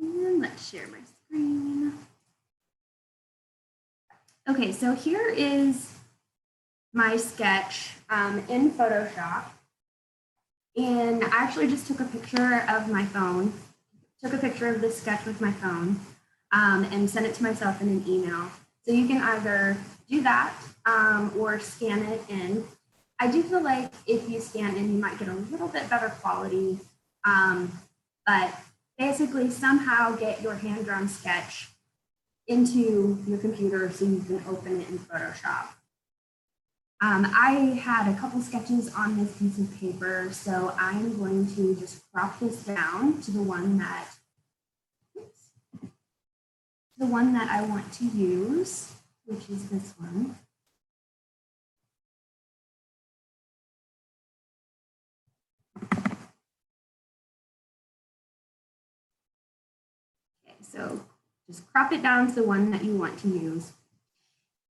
And let's share my screen. Okay, so here is my sketch in Photoshop. And I actually just took a picture of my phone, took a picture of this sketch with my phone, and sent it to myself in an email. So you can either do that or scan it in. I do feel like if you scan in, you might get a little bit better quality, but basically somehow get your hand-drawn sketch into your computer so you can open it in Photoshop. I had a couple sketches on this piece of paper, so I'm going to just crop this down to the one that I want to use, which is this one. Okay, so just crop it down to the one that you want to use.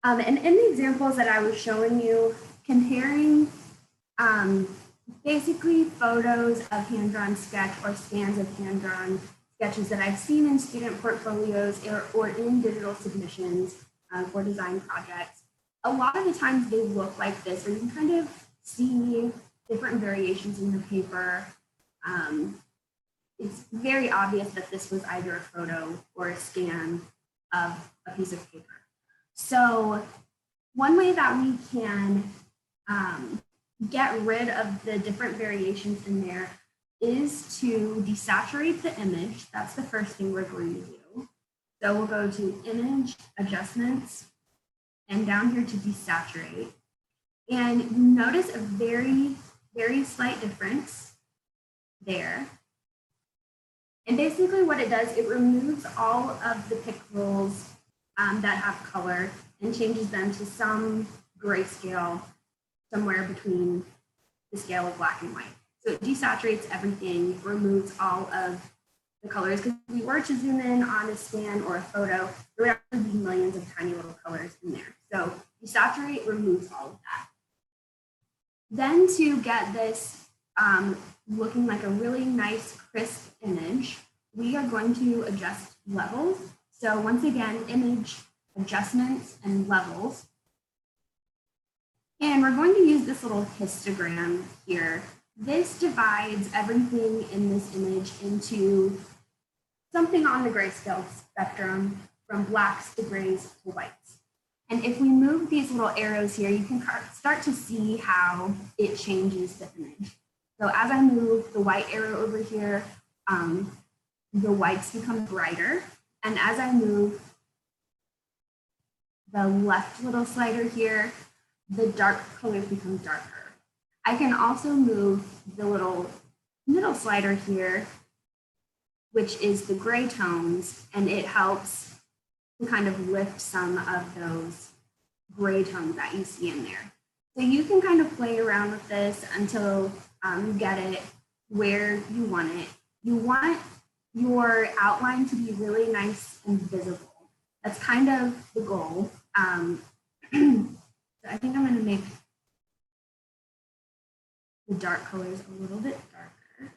And in the examples that I was showing you, comparing basically photos of hand-drawn sketch or scans of hand-drawn sketches that I've seen in student portfolios or in digital submissions for design projects. A lot of the times they look like this, where you can kind of see different variations in the paper. It's very obvious that this was either a photo or a scan of a piece of paper. So one way that we can get rid of the different variations in there is to desaturate the image. That's the first thing we're going to do. So we'll go to Image, Adjustments, and down here to Desaturate. And notice a very, very slight difference there. And basically what it does, it removes all of the pixels that have color and changes them to some grayscale somewhere between the scale of black and white. So it desaturates everything, removes all of the colors, because if we were to zoom in on a scan or a photo, there would actually be millions of tiny little colors in there. So desaturate removes all of that. Then to get this looking like a really nice, crisp image, we are going to adjust levels. So once again, Image, Adjustments, and Levels. And we're going to use this little histogram here. This divides everything in this image into something on the grayscale spectrum, from blacks to grays to whites. And if we move these little arrows here, you can start to see how it changes the image. So as I move the white arrow over here, the whites become brighter. And as I move the left little slider here, the dark colors become darker. I can also move the little middle slider here, which is the gray tones, and it helps to kind of lift some of those gray tones that you see in there. So you can kind of play around with this until you get it where you want it. You want your outline to be really nice and visible. That's kind of the goal. So I think I'm going to make the dark colors a little bit darker.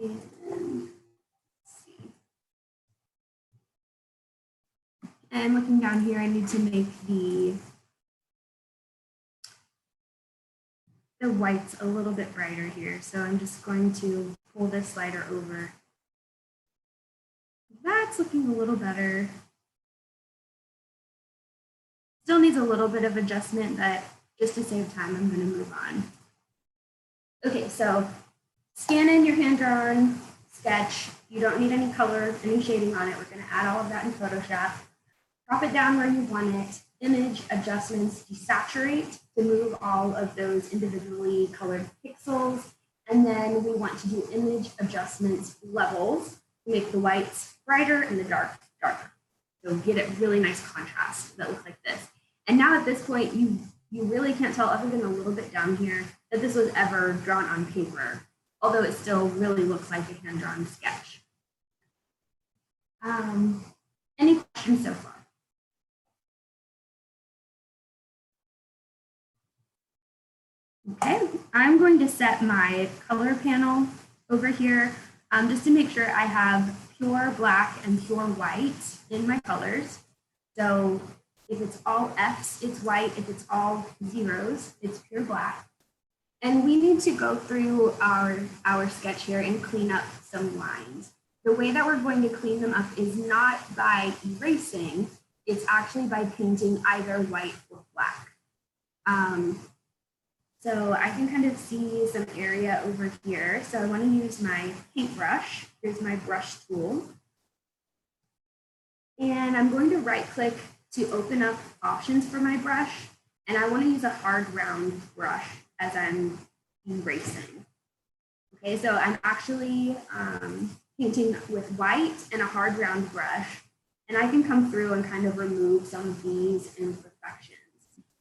And let's see. And looking down here, I need to make the whites a little bit brighter here. So I'm just going to pull this slider over. That's looking a little better. Still needs a little bit of adjustment, but just to save time, I'm going to move on. Okay, so scan in your hand-drawn sketch. You don't need any color, any shading on it. We're going to add all of that in Photoshop. Drop it down where you want it. Image, Adjustments, Desaturate to move all of those individually colored pixels. And then we want to do Image, Adjustments, Levels to make the whites brighter and the dark darker. So get a really nice contrast that looks like this. And now at this point, you really can't tell, other than a little bit down here, that this was ever drawn on paper, although it still really looks like a hand-drawn sketch. Any questions so far? Okay, I'm going to set my color panel over here just to make sure I have pure black and pure white in my colors. So if it's all F's, it's white. If it's all zeros, it's pure black. And we need to go through our sketch here and clean up some lines. The way that we're going to clean them up is not by erasing, it's actually by painting either white or black. So I can kind of see some area over here. So I want to use my paintbrush. Here's my brush tool. And I'm going to right click to open up options for my brush. And I want to use a hard round brush as I'm erasing. Okay, so I'm actually painting with white and a hard round brush. And I can come through and kind of remove some of these imperfections.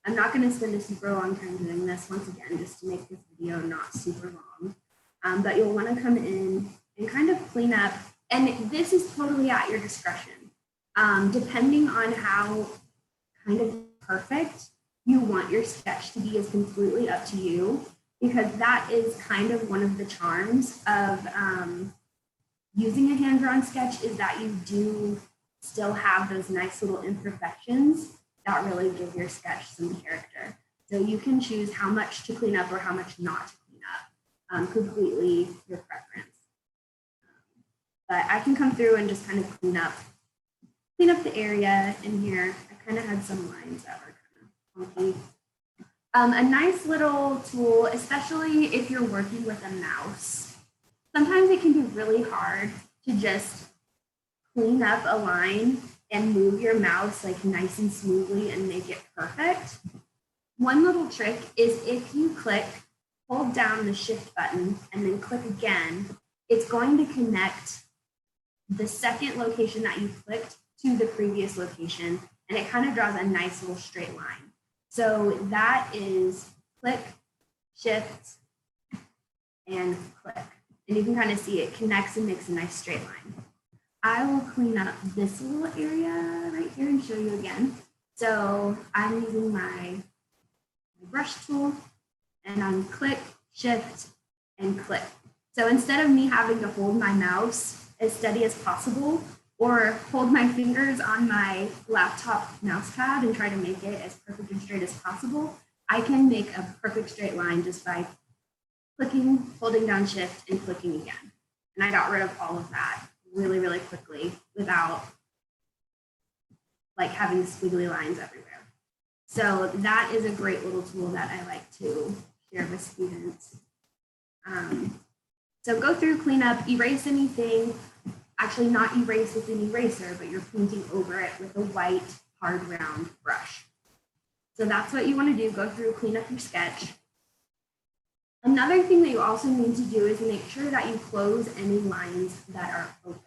I'm not going to spend a super long time doing this once again, just to make this video not super long. But you'll want to come in and kind of clean up. And this is totally at your discretion. Depending on how kind of perfect you want your sketch to be is completely up to you, because that is kind of one of the charms of using a hand-drawn sketch, is that you do still have those nice little imperfections that really give your sketch some character. So you can choose how much to clean up or how much not to clean up, completely your preference. But I can come through and just kind of clean up the area in here. I kind of had some lines that were kind of funky. A nice little tool, especially if you're working with a mouse. Sometimes it can be really hard to just clean up a line and move your mouse like nice and smoothly and make it perfect. One little trick is if you click, hold down the shift button and then click again, it's going to connect the second location that you clicked to the previous location, and it kind of draws a nice little straight line. So that is click, shift, and click. And you can kind of see it connects and makes a nice straight line. I will clean up this little area right here and show you again. So I'm using my brush tool, and I'm click, shift, and click. So instead of me having to hold my mouse as steady as possible or hold my fingers on my laptop mouse pad and try to make it as perfect and straight as possible, I can make a perfect straight line just by clicking, holding down shift, and clicking again. And I got rid of all of that really, really quickly without like having squiggly lines everywhere. So that is a great little tool that I like to share with students. So go through, clean up, erase anything, actually not erase with an eraser, but you're painting over it with a white hard round brush. So that's what you want to do, go through, clean up your sketch. Another thing that you also need to do is make sure that you close any lines that are open.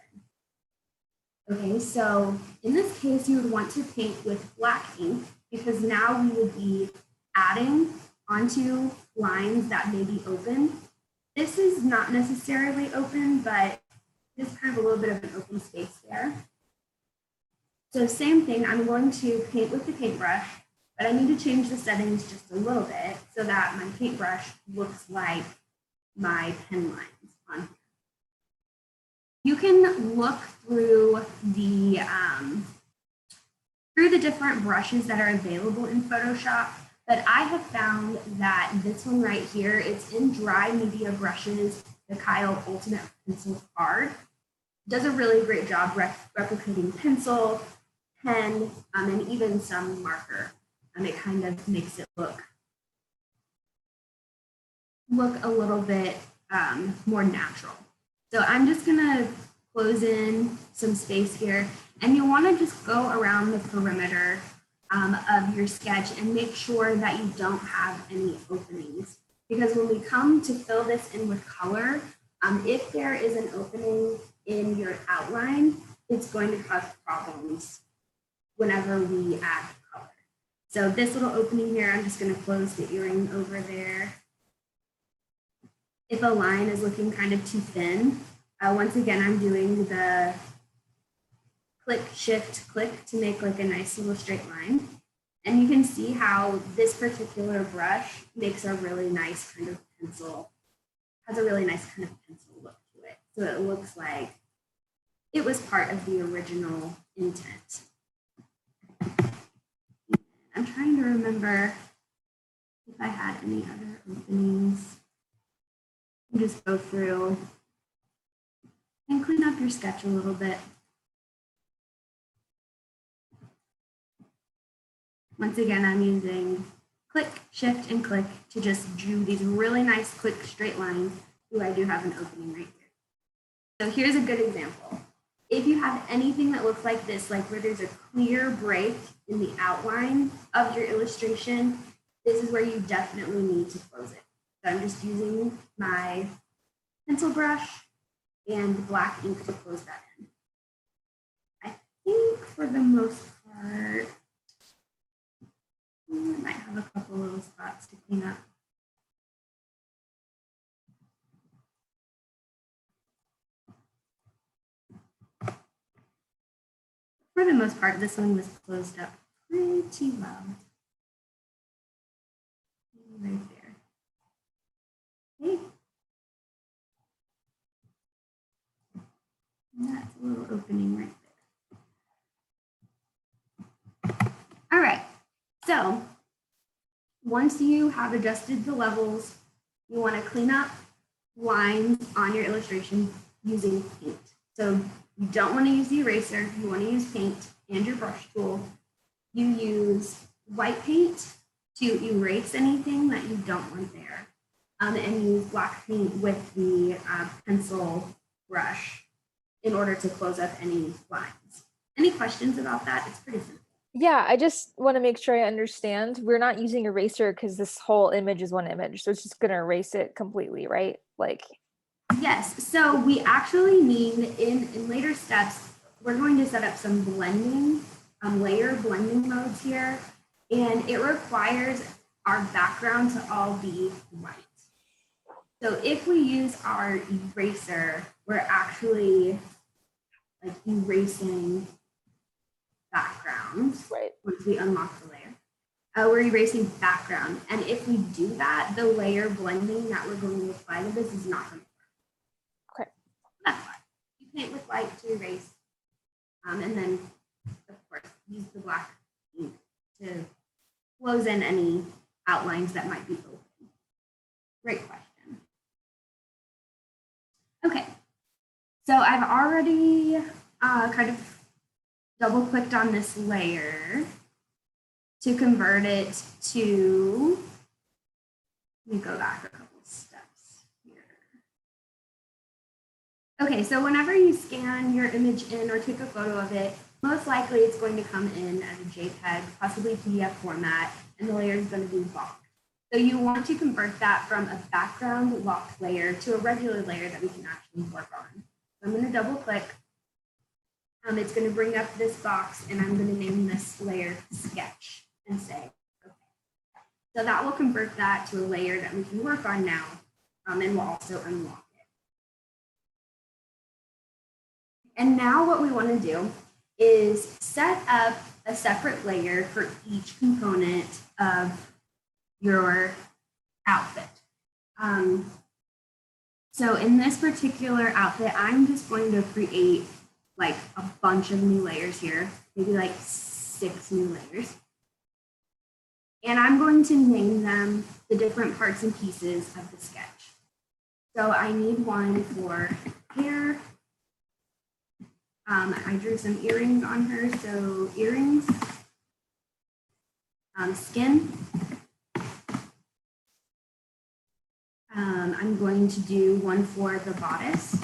Okay, so in this case, you would want to paint with black ink, because now we would be adding onto lines that may be open. This is not necessarily open, but it's kind of a little bit of an open space there. So same thing, I'm going to paint with the paintbrush, but I need to change the settings just a little bit so that my paintbrush looks like my pen lines on here. You can look through the different brushes that are available in Photoshop, but I have found that this one right here, it's in Dry Media Brushes, the Kyle Ultimate Pencil Card. It does a really great job replicating pencil, pen, and even some marker. It kind of makes it look a little bit more natural. So I'm just gonna close in some space here, and you wanna just go around the perimeter of your sketch and make sure that you don't have any openings. Because when we come to fill this in with color, if there is an opening in your outline, it's going to cause problems whenever we add color. So this little opening here, I'm just gonna close the earring over there. If a line is looking kind of too thin, once again, I'm doing the click, shift, click to make like a nice little straight line. And you can see how this particular brush makes a really nice kind of pencil, has a really nice kind of pencil look to it. So it looks like it was part of the original intent. I'm trying to remember if I had any other openings. You just go through and clean up your sketch a little bit. Once again, I'm using click, shift, and click to just do these really nice, quick, straight lines. Ooh, I do have an opening right here. So here's a good example. If you have anything that looks like this, like where there's a clear break in the outline of your illustration, this is where you definitely need to close it. So I'm just using my pencil brush and black ink to close that in. I think for the most part, I might have a couple little spots to clean up. For the most part, this one was closed up pretty well. Right there. Okay. And that's a little opening right there. All right. So once you have adjusted the levels, you want to clean up lines on your illustration using paint. So you don't want to use the eraser, you want to use paint and your brush tool. You use white paint to erase anything that you don't want there, and use black paint with the pencil brush in order to close up any lines. Any questions about that? It's pretty simple. Yeah, I just want to make sure I understand. We're not using eraser because this whole image is one image. So it's just going to erase it completely, right? Like. Yes, so we actually need in later steps, we're going to set up some blending, layer blending modes here. And it requires our background to all be white. So if we use our eraser, we're actually like erasing background. Right. Once we unlock the layer. We're erasing background. And if we do that, the layer blending that we're going to apply to this is not going to work. Okay. That's why. You paint with white to erase. And then, of course, use the black ink to close in any outlines that might be open. Great question. Okay. So I've already kind of double clicked on this layer to convert it to, let me go back a couple steps here. Okay, so whenever you scan your image in or take a photo of it, most likely it's going to come in as a JPEG, possibly PDF format, and the layer is going to be locked. So you want to convert that from a background locked layer to a regular layer that we can actually work on. So I'm going to double click. It's going to bring up this box, and I'm going to name this layer Sketch and say, okay. So that will convert that to a layer that we can work on now, and we'll also unlock it. And now what we want to do is set up a separate layer for each component of your outfit. So in this particular outfit, I'm just going to create like a bunch of new layers here, maybe like 6 new layers. And I'm going to name them the different parts and pieces of the sketch. So I need one for hair. I drew some earrings on her, so earrings, skin. I'm going to do one for the bodice.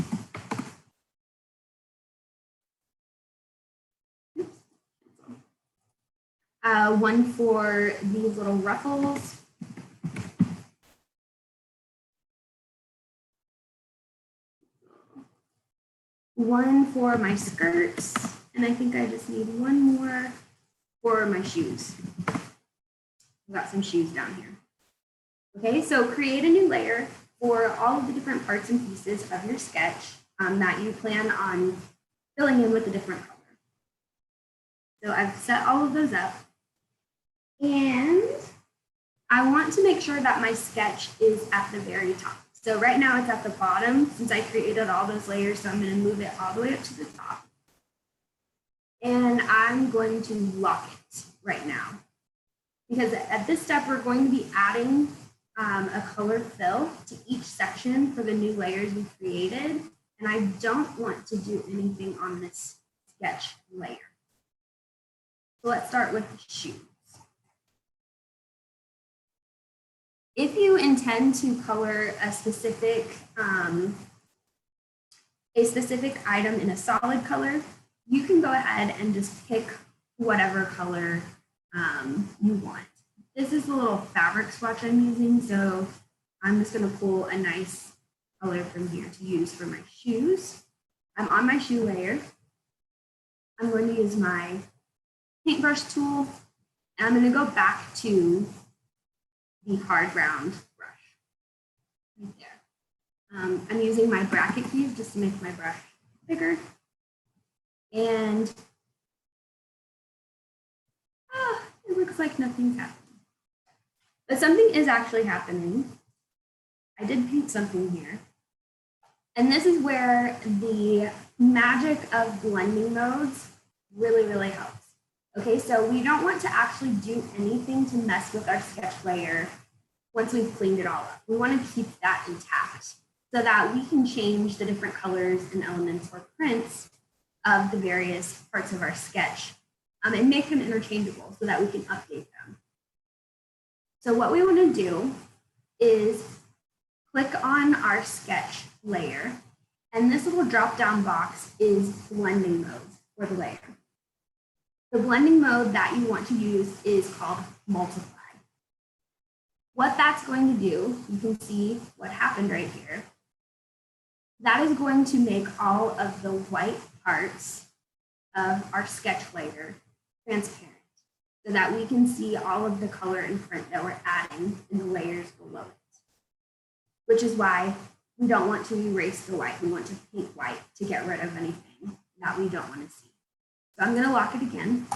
One for these little ruffles. One for my skirts, and I think I just need one more for my shoes. I've got some shoes down here. Okay, so create a new layer for all of the different parts and pieces of your sketch that you plan on filling in with a different color. So I've set all of those up. And I want to make sure that my sketch is at the very top. So right now it's at the bottom since I created all those layers. So I'm going to move it all the way up to the top. And I'm going to lock it right now. Because at this step, we're going to be adding a color fill to each section for the new layers we created. And I don't want to do anything on this sketch layer. So let's start with the shoes. If you intend to color a specific item in a solid color, you can go ahead and just pick whatever color you want. This is the little fabric swatch I'm using, so I'm just going to pull a nice color from here to use for my shoes. I'm on my shoe layer. I'm going to use my paintbrush tool, and I'm going to go back to the hard round brush right there. I'm using my bracket keys just to make my brush bigger. And it looks like nothing's happening. But something is actually happening. I did paint something here. And this is where the magic of blending modes really, really helps. Okay, so we don't want to actually do anything to mess with our sketch layer once we've cleaned it all up. We want to keep that intact so that we can change the different colors and elements or prints of the various parts of our sketch and make them interchangeable so that we can update them. So what we want to do is click on our sketch layer, and this little drop-down box is blending mode for the layer. The blending mode that you want to use is called multiply. What that's going to do, you can see what happened right here. That is going to make all of the white parts of our sketch layer transparent so that we can see all of the color and print that we're adding in the layers below it, which is why we don't want to erase the white. We want to paint white to get rid of anything that we don't want to see. So I'm going to lock it again.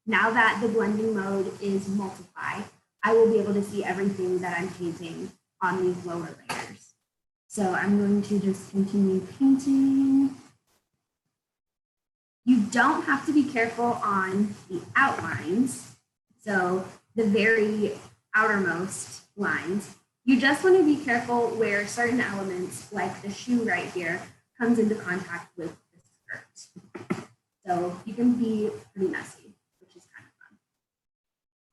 Now that the blending mode is multiply, I will be able to see everything that I'm painting on these lower layers. So I'm going to just continue painting. You don't have to be careful on the outlines, so the very outermost lines. You just want to be careful where certain elements, like the shoe right here, comes into contact with the skirt. So you can be pretty messy, which is kind of fun.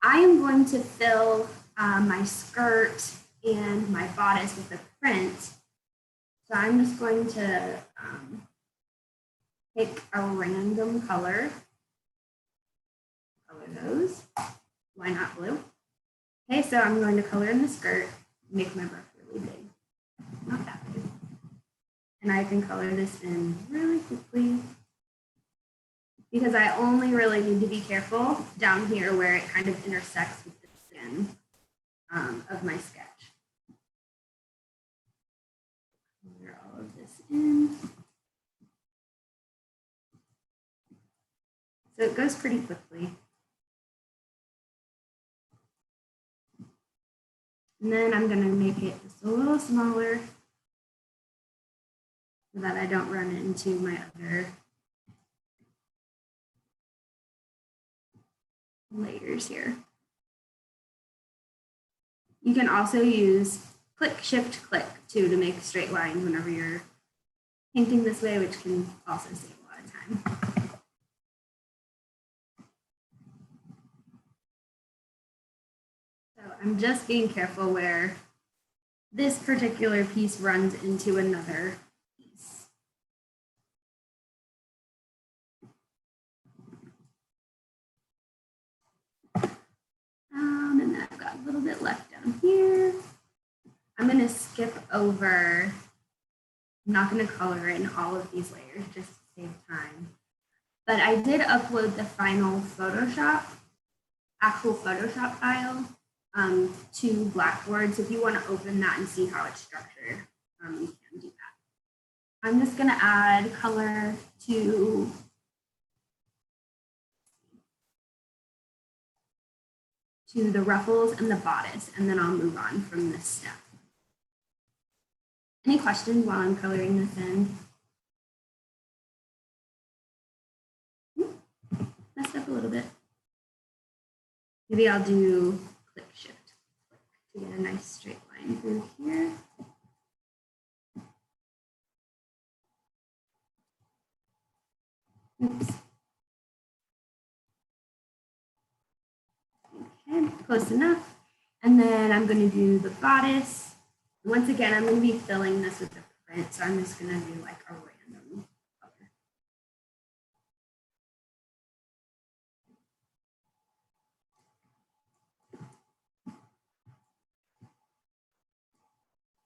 I am going to fill my skirt and my bodice with a print. So I'm just going to pick a random color. Color those. Why not blue? Okay, so I'm going to color in the skirt, make my brush really big. Not that big. And I can color this in really quickly because I only really need to be careful down here where it kind of intersects with the skin of my sketch. Color all of this in. So it goes pretty quickly. And then I'm going to make it just a little smaller so that I don't run into my other layers here. You can also use click, shift, click too to make straight lines whenever you're painting this way, which can also save a lot of time. So I'm just being careful where this particular piece runs into another piece. And then I've got a little bit left down here. I'm going to skip over, I'm not going to color in all of these layers just to save time. But I did upload the final Photoshop, actual Photoshop file to Blackboard. So if you want to open that and see how it's structured, you can do that. I'm just going to add color to the ruffles and the bodice, and then I'll move on from this step. Any questions while I'm coloring this in? Messed up a little bit. Maybe I'll do click shift click to get a nice straight line through here. Oops. Okay, close enough. And then I'm going to do the bodice. Once again, I'm going to be filling this with the print, so I'm just going to do like a random color.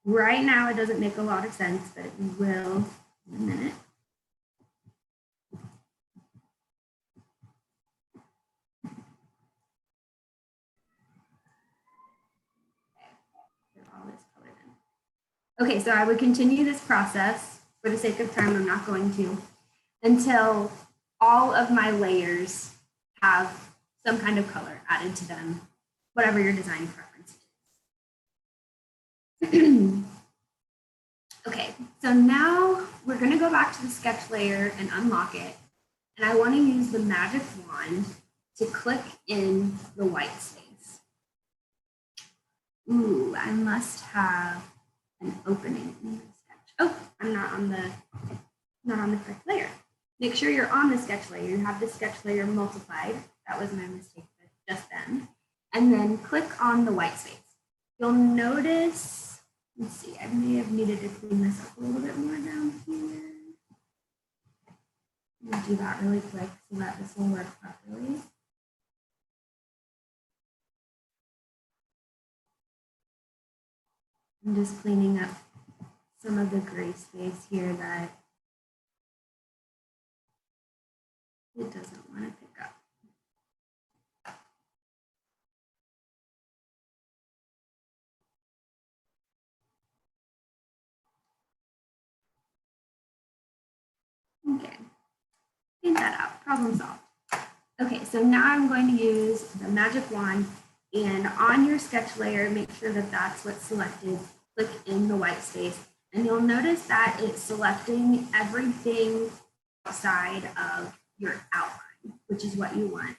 Right now, it doesn't make a lot of sense, but it will in a minute. Okay, so I would continue this process. For the sake of time, I'm not going to, until all of my layers have some kind of color added to them, whatever your design preference is. Okay, so now we're going to go back to the sketch layer and unlock it. And I want to use the magic wand to click in the white space. Ooh, I must have an opening in the sketch. Oh, I'm not on the correct layer. Make sure you're on the sketch layer. You have the sketch layer multiplied. That was my mistake just then. And then click on the white space. You'll notice, let's see, I may have needed to clean this up a little bit more down here. I'm gonna do that really quick so that this will work properly. I'm just cleaning up some of the gray space here that it doesn't want to pick up. Okay, clean that out, problem solved. Okay, so now I'm going to use the magic wand, and on your sketch layer, make sure that that's what's selected. Click in the white space, and you'll notice that it's selecting everything outside of your outline, which is what you want.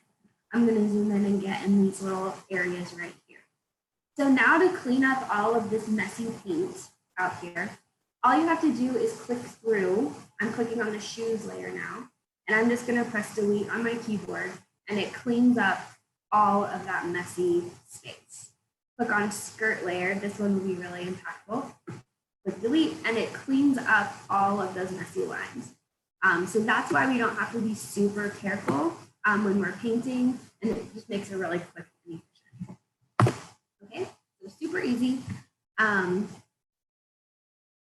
I'm going to zoom in and get in these little areas right here. So now to clean up all of this messy paint out here, all you have to do is click through. I'm clicking on the shoes layer now, and I'm just going to press delete on my keyboard, and it cleans up all of that messy space. Click on skirt layer. This one will be really impactful. Click delete, and it cleans up all of those messy lines. So that's why we don't have to be super careful when we're painting, and it just makes it really quick and efficient. Okay, so super easy.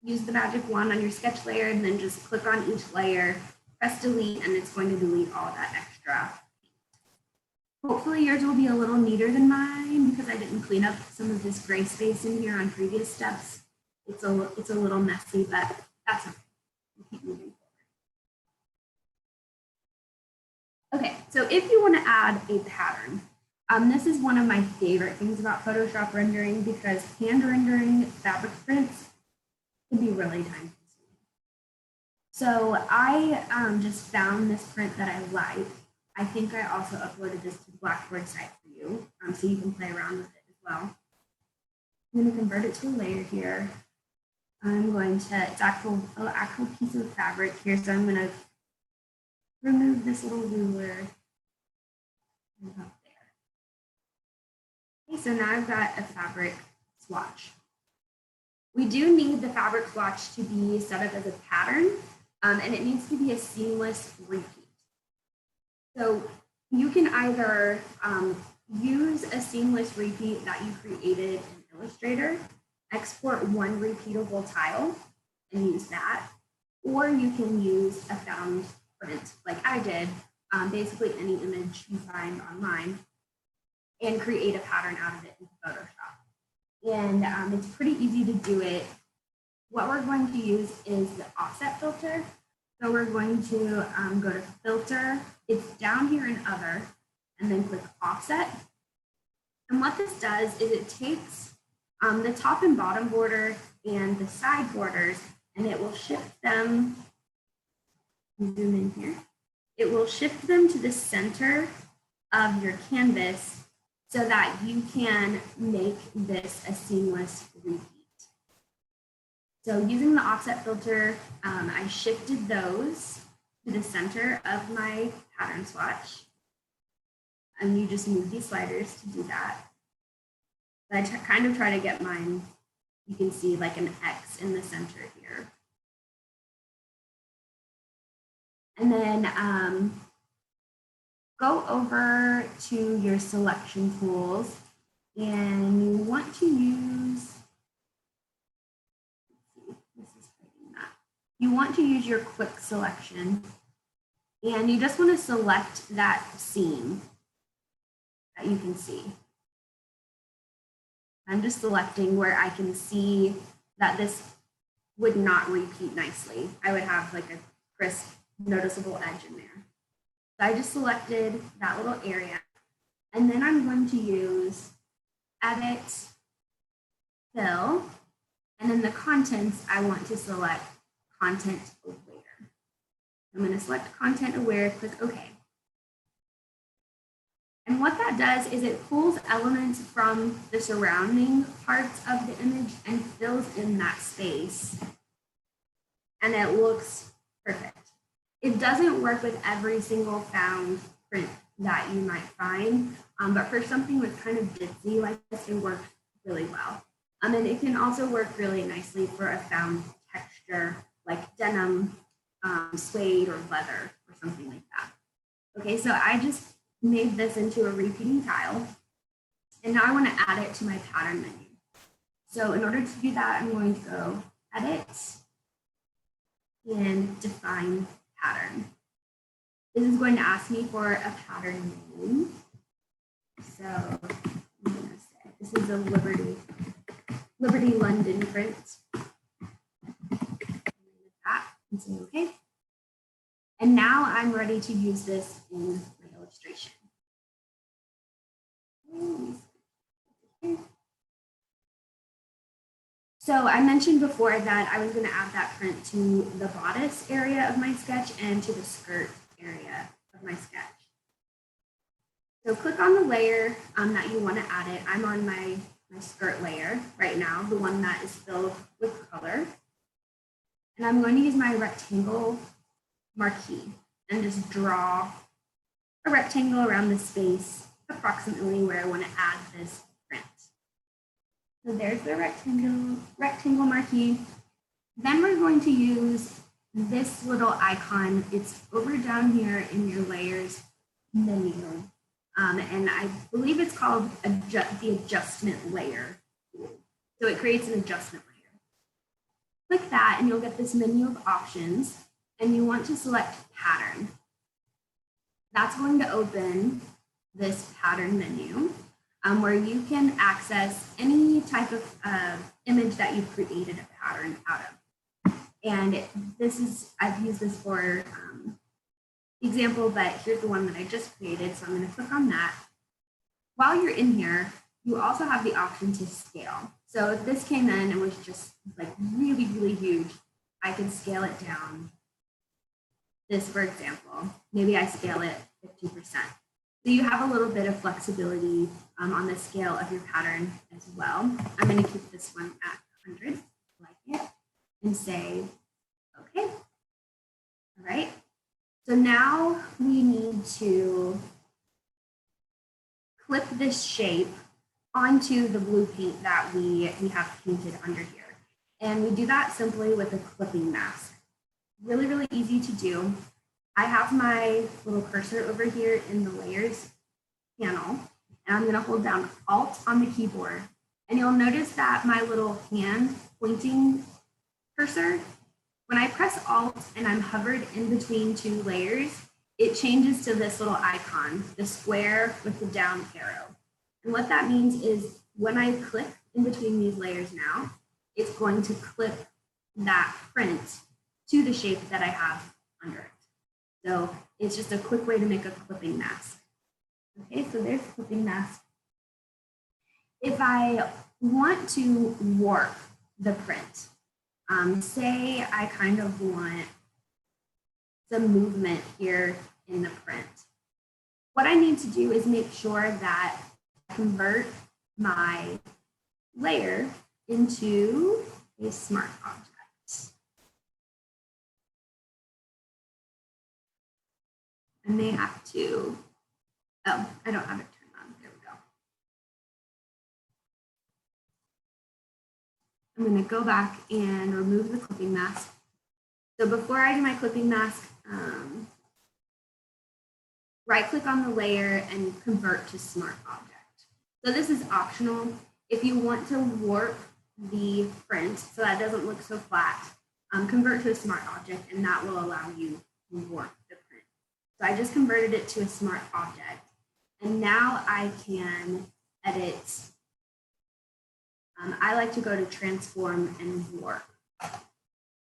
Use the magic wand on your sketch layer, and then just click on each layer, press delete, and it's going to delete all that extra. Hopefully yours will be a little neater than mine because I didn't clean up some of this gray space in here on previous steps. It's a little messy, but that's okay. We'll keep moving forward. Okay, so if you want to add a pattern, this is one of my favorite things about Photoshop rendering because hand rendering fabric prints can be really time consuming. So I just found this print that I like. I think I also uploaded this to the Blackboard site for you, so you can play around with it as well. I'm going to convert it to a layer here. I'm going to, it's an actual piece of fabric here, so I'm going to remove this little ruler up there. Okay, so now I've got a fabric swatch. We do need the fabric swatch to be set up as a pattern, and it needs to be a seamless repeat. So you can either use a seamless repeat that you created in Illustrator, export one repeatable tile and use that, or you can use a found print like I did, basically any image you find online, and create a pattern out of it in Photoshop. And it's pretty easy to do it. What we're going to use is the offset filter. So we're going to go to filter. It's down here in other, and then click offset. And what this does is it takes the top and bottom border and the side borders, and it will shift them, zoom in here, it will shift them to the center of your canvas so that you can make this a seamless repeat. So using the offset filter, I shifted those to the center of my pattern swatch. And you just move these sliders to do that. But I kind of try to get mine, you can see like an X in the center here. And then go over to your selection tools and you want to use, you want to use your quick selection and you just want to select that seam that you can see. I'm just selecting where I can see that this would not repeat nicely. I would have like a crisp, noticeable edge in there. So I just selected that little area. And then I'm going to use Edit, Fill, and in the contents, I want to select Content Aware. I'm going to select Content Aware, click OK. And what that does is it pulls elements from the surrounding parts of the image and fills in that space. And it looks perfect. It doesn't work with every single found print that you might find, but for something that's kind of ditzy like this, it works really well. And it can also work really nicely for a found texture like denim, suede, or leather, or something like that. Okay, so I just made this into a repeating tile, and now I want to add it to my pattern menu. So in order to do that, I'm going to go Edit and Define Pattern. This is going to ask me for a pattern name. So I'm going to say this is a Liberty London print. That and say OK. And now I'm ready to use this in my illustration. So I mentioned before that I was going to add that print to the bodice area of my sketch and to the skirt area of my sketch. So click on the layer that you want to add it. I'm on my skirt layer right now, the one that is filled with color. And I'm going to use my rectangle marquee and just draw a rectangle around the space approximately where I want to add this print. So there's the rectangle marquee. Then we're going to use this little icon. It's over down here in your layers menu. And I believe it's called the adjustment layer. So it creates an adjustment layer. Click that and you'll get this menu of options, and you want to select pattern. That's going to open this pattern menu where you can access any type of image that you've created a pattern out of. And this is, I've used this for example, but here's the one that I just created. So I'm going to click on that. While you're in here, you also have the option to scale. So if this came in and was just like really, really huge, I could scale it down. This, for example, maybe I scale it 50%. So you have a little bit of flexibility on the scale of your pattern as well. I'm going to keep this one at 100, like it, and say, okay. All right. So now we need to clip this shape onto the blue paint that we have painted under here. And we do that simply with a clipping mask. Really, really easy to do. I have my little cursor over here in the layers panel, and I'm going to hold down Alt on the keyboard. And you'll notice that my little hand pointing cursor, when I press Alt and I'm hovered in between two layers, it changes to this little icon, the square with the down arrow. And what that means is when I click in between these layers now, it's going to clip that print to the shape that I have under it. So it's just a quick way to make a clipping mask. Okay, so there's clipping mask. If I want to warp the print. Say I kind of want some movement here in the print. What I need to do is make sure that I convert my layer into a smart object. I may have to, oh, I don't have it turned on. There we go. I'm going to go back and remove the clipping mask. So before I do my clipping mask, right click on the layer and convert to smart object. So this is optional. If you want to warp the print so that doesn't look so flat, convert to a smart object and that will allow you to warp the print. So I just converted it to a smart object and now I can edit. I like to go to transform and warp.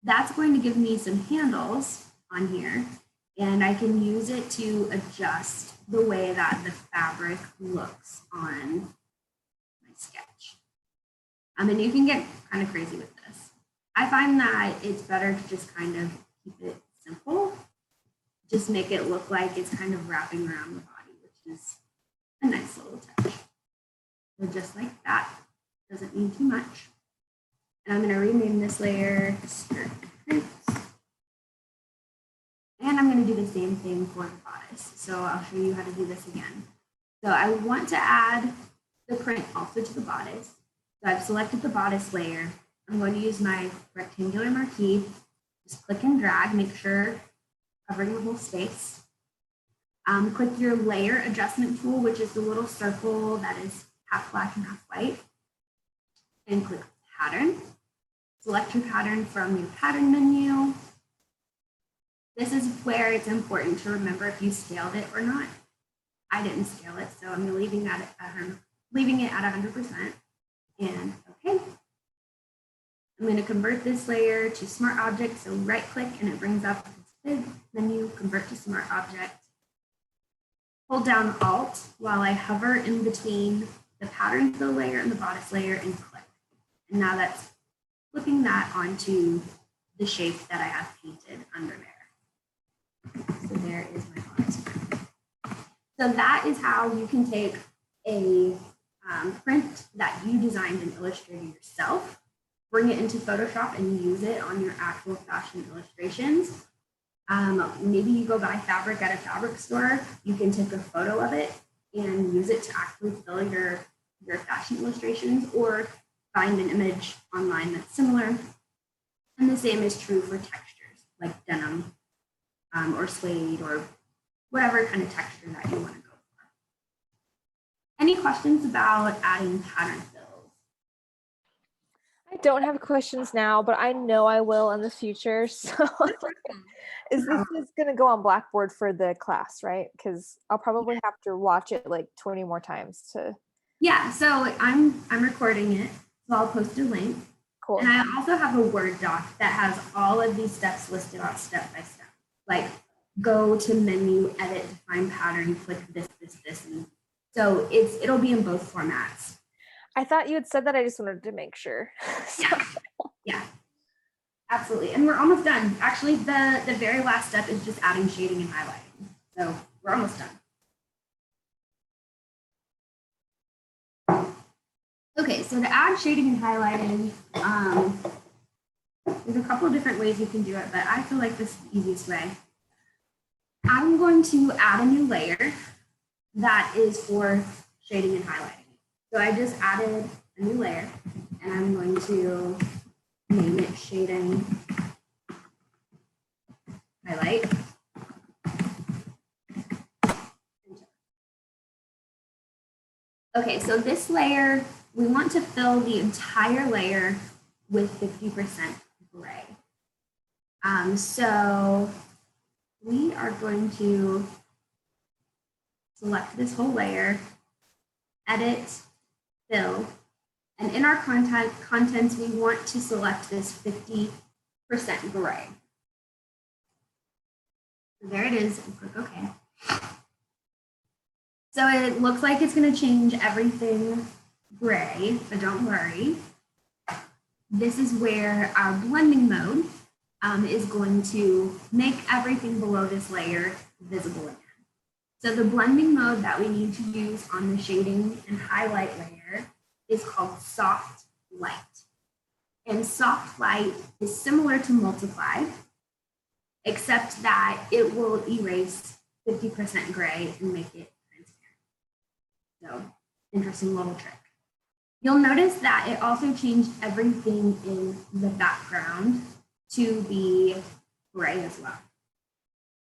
That's going to give me some handles on here and I can use it to adjust the way that the fabric looks on my sketch. And you can get kind of crazy with this. I find that it's better to just kind of keep it simple, just make it look like it's kind of wrapping around the body, which is a nice little touch. So just like that, doesn't need too much. And I'm going to rename this layer skirt prints. And I'm going to do the same thing for the bodice. So I'll show you how to do this again. So I want to add the print also to the bodice. So I've selected the bodice layer. I'm going to use my rectangular marquee. Just click and drag, make sure covering the whole space. Click your layer adjustment tool, which is the little circle that is half black and half white. And click pattern. Select your pattern from your pattern menu. This is where it's important to remember if you scaled it or not. I didn't scale it, so I'm leaving it at 100%. And okay. I'm going to convert this layer to smart object. So right click and it brings up this big menu, convert to smart object. Hold down Alt while I hover in between the pattern fill layer and the bodice layer and click. And now that's flipping that onto the shape that I have painted under there. So there is my bodice print. So that is how you can take a print that you designed in Illustrator yourself, bring it into Photoshop and use it on your actual fashion illustrations. Maybe you go buy fabric at a fabric store. You can take a photo of it and use it to actually fill your fashion illustrations, or find an image online that's similar. And the same is true for textures like denim or suede or whatever kind of texture that you want to go for. Any questions about adding pattern fills? I don't have questions now, but I know I will in the future. So this is going to go on Blackboard for the class, right? Because I'll probably have to watch it like 20 more times to. Yeah, so I'm recording it, so I'll post a link. Cool. And I also have a Word doc that has all of these steps listed out step by step. Like go to menu, edit, define pattern, click this, and so it'll be in both formats. I thought you had said that. I just wanted to make sure. Yeah, absolutely. And we're almost done. Actually, the very last step is just adding shading and highlighting. So we're almost done. Okay, so to add shading and highlighting, there's a couple of different ways you can do it, but I feel like this is the easiest way. I'm going to add a new layer that is for shading and highlighting. So I just added a new layer and I'm going to name it shading highlight. Okay, so this layer, we want to fill the entire layer with 50% gray. So we are going to select this whole layer, edit, fill, and in our contents, we want to select this 50% gray. So there it is, and click OK. So it looks like it's going to change everything gray, but don't worry. this is where our blending mode is going to make everything below this layer visible again. So the blending mode that we need to use on the shading and highlight layer is called soft light. And soft light is similar to multiply, except that it will erase 50% gray and make it transparent. So interesting little trick. You'll notice that it also changed everything in the background to be gray as well.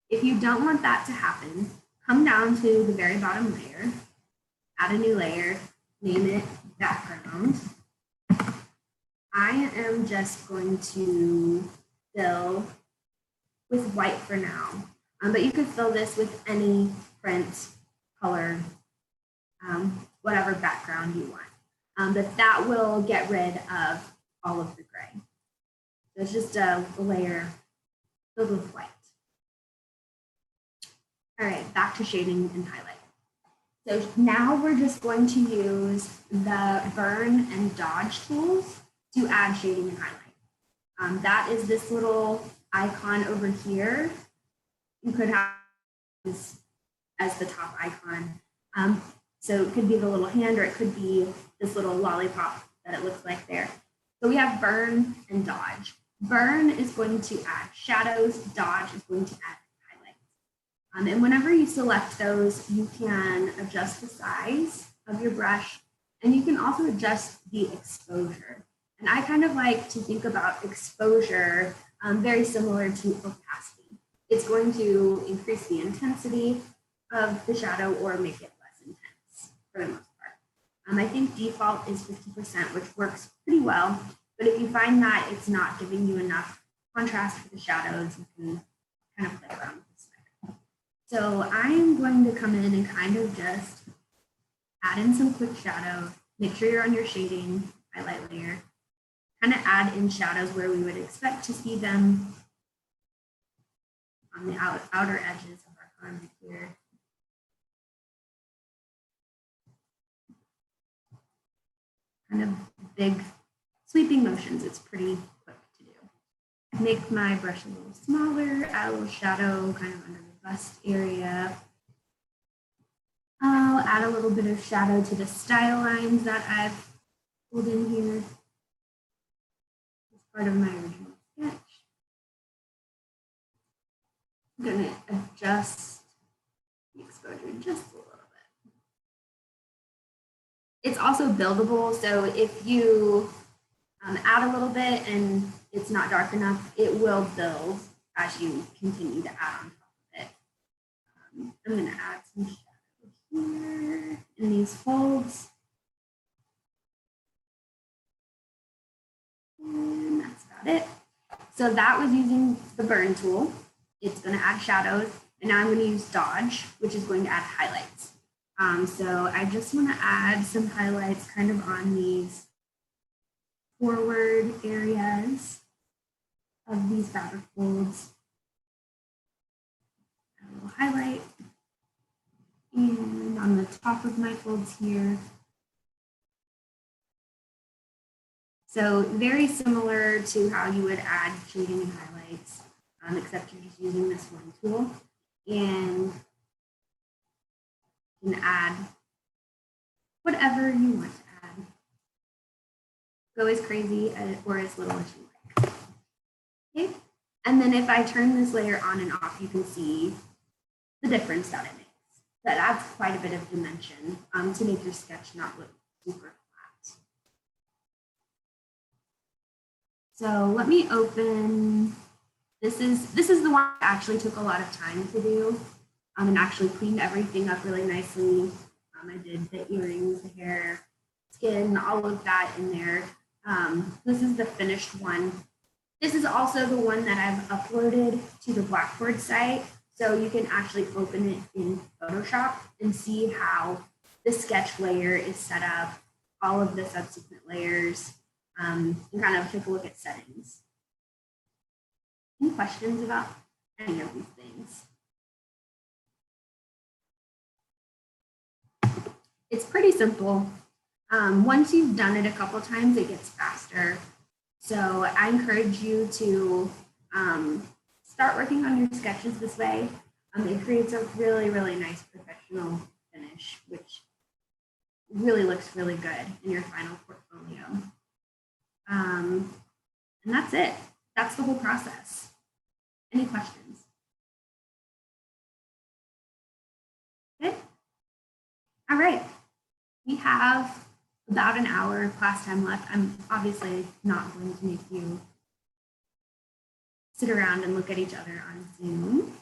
If you don't want that to happen, come down to the very bottom layer, add a new layer, name it background. I am just going to fill with white for now, but you could fill this with any print, color, whatever background you want. But that will get rid of all of the gray. So it's just a layer filled with white. All right, back to shading and highlight. So now we're just going to use the burn and dodge tools to add shading and highlight. That is this little icon over here. You could have this as the top icon. So it could be the little hand or it could be this little lollipop that it looks like there. So we have burn and dodge. Burn is going to add shadows, dodge is going to add highlights. And whenever you select those, you can adjust the size of your brush and you can also adjust the exposure. And I kind of like to think about exposure very similar to opacity. It's going to increase the intensity of the shadow or make it less intense for the most part. I think default is 50%, which works pretty well. But if you find that it's not giving you enough contrast for the shadows, you can kind of play around with this. So I'm going to come in and kind of just add in some quick shadow. Make sure you're on your shading highlight layer. Kind of add in shadows where we would expect to see them on the outer edges of our garment here. Kind of big sweeping motions, it's pretty quick to do. Make my brush a little smaller, add a little shadow kind of under the bust area. I'll add a little bit of shadow to the style lines that I've pulled in here as part of my original sketch. I'm gonna adjust the exposure just a little bit. It's also buildable, so if you add a little bit and it's not dark enough, it will build as you continue to add on top of it. I'm going to add some shadow here in these folds. And that's about it. So that was using the burn tool. It's going to add shadows. And now I'm going to use dodge, which is going to add highlights. So I just want to add some highlights kind of on these forward areas of these fabric folds. Add a little highlight. And on the top of my folds here. So very similar to how you would add shading and highlights, except you're just using this one tool. And you can add whatever you want to add. Go as crazy or as little as you like. Okay, and then if I turn this layer on and off, you can see the difference that it makes. That adds quite a bit of dimension to make your sketch not look super flat. So let me open. This is the one that actually took a lot of time to do and actually cleaned everything up really nicely. I did the earrings, the hair, skin, all of that in there. This is the finished one. This is also the one that I've uploaded to the Blackboard site. So you can actually open it in Photoshop and see how the sketch layer is set up, all of the subsequent layers, and kind of take a look at settings. Any questions about any of these things? It's pretty simple. Once you've done it a couple times, it gets faster. So I encourage you to start working on your sketches this way. It creates a really, really nice professional finish, which really looks really good in your final portfolio. And that's it. That's the whole process. Any questions? Good. All right. We have about an hour of class time left. I'm obviously not going to make you sit around and look at each other on Zoom.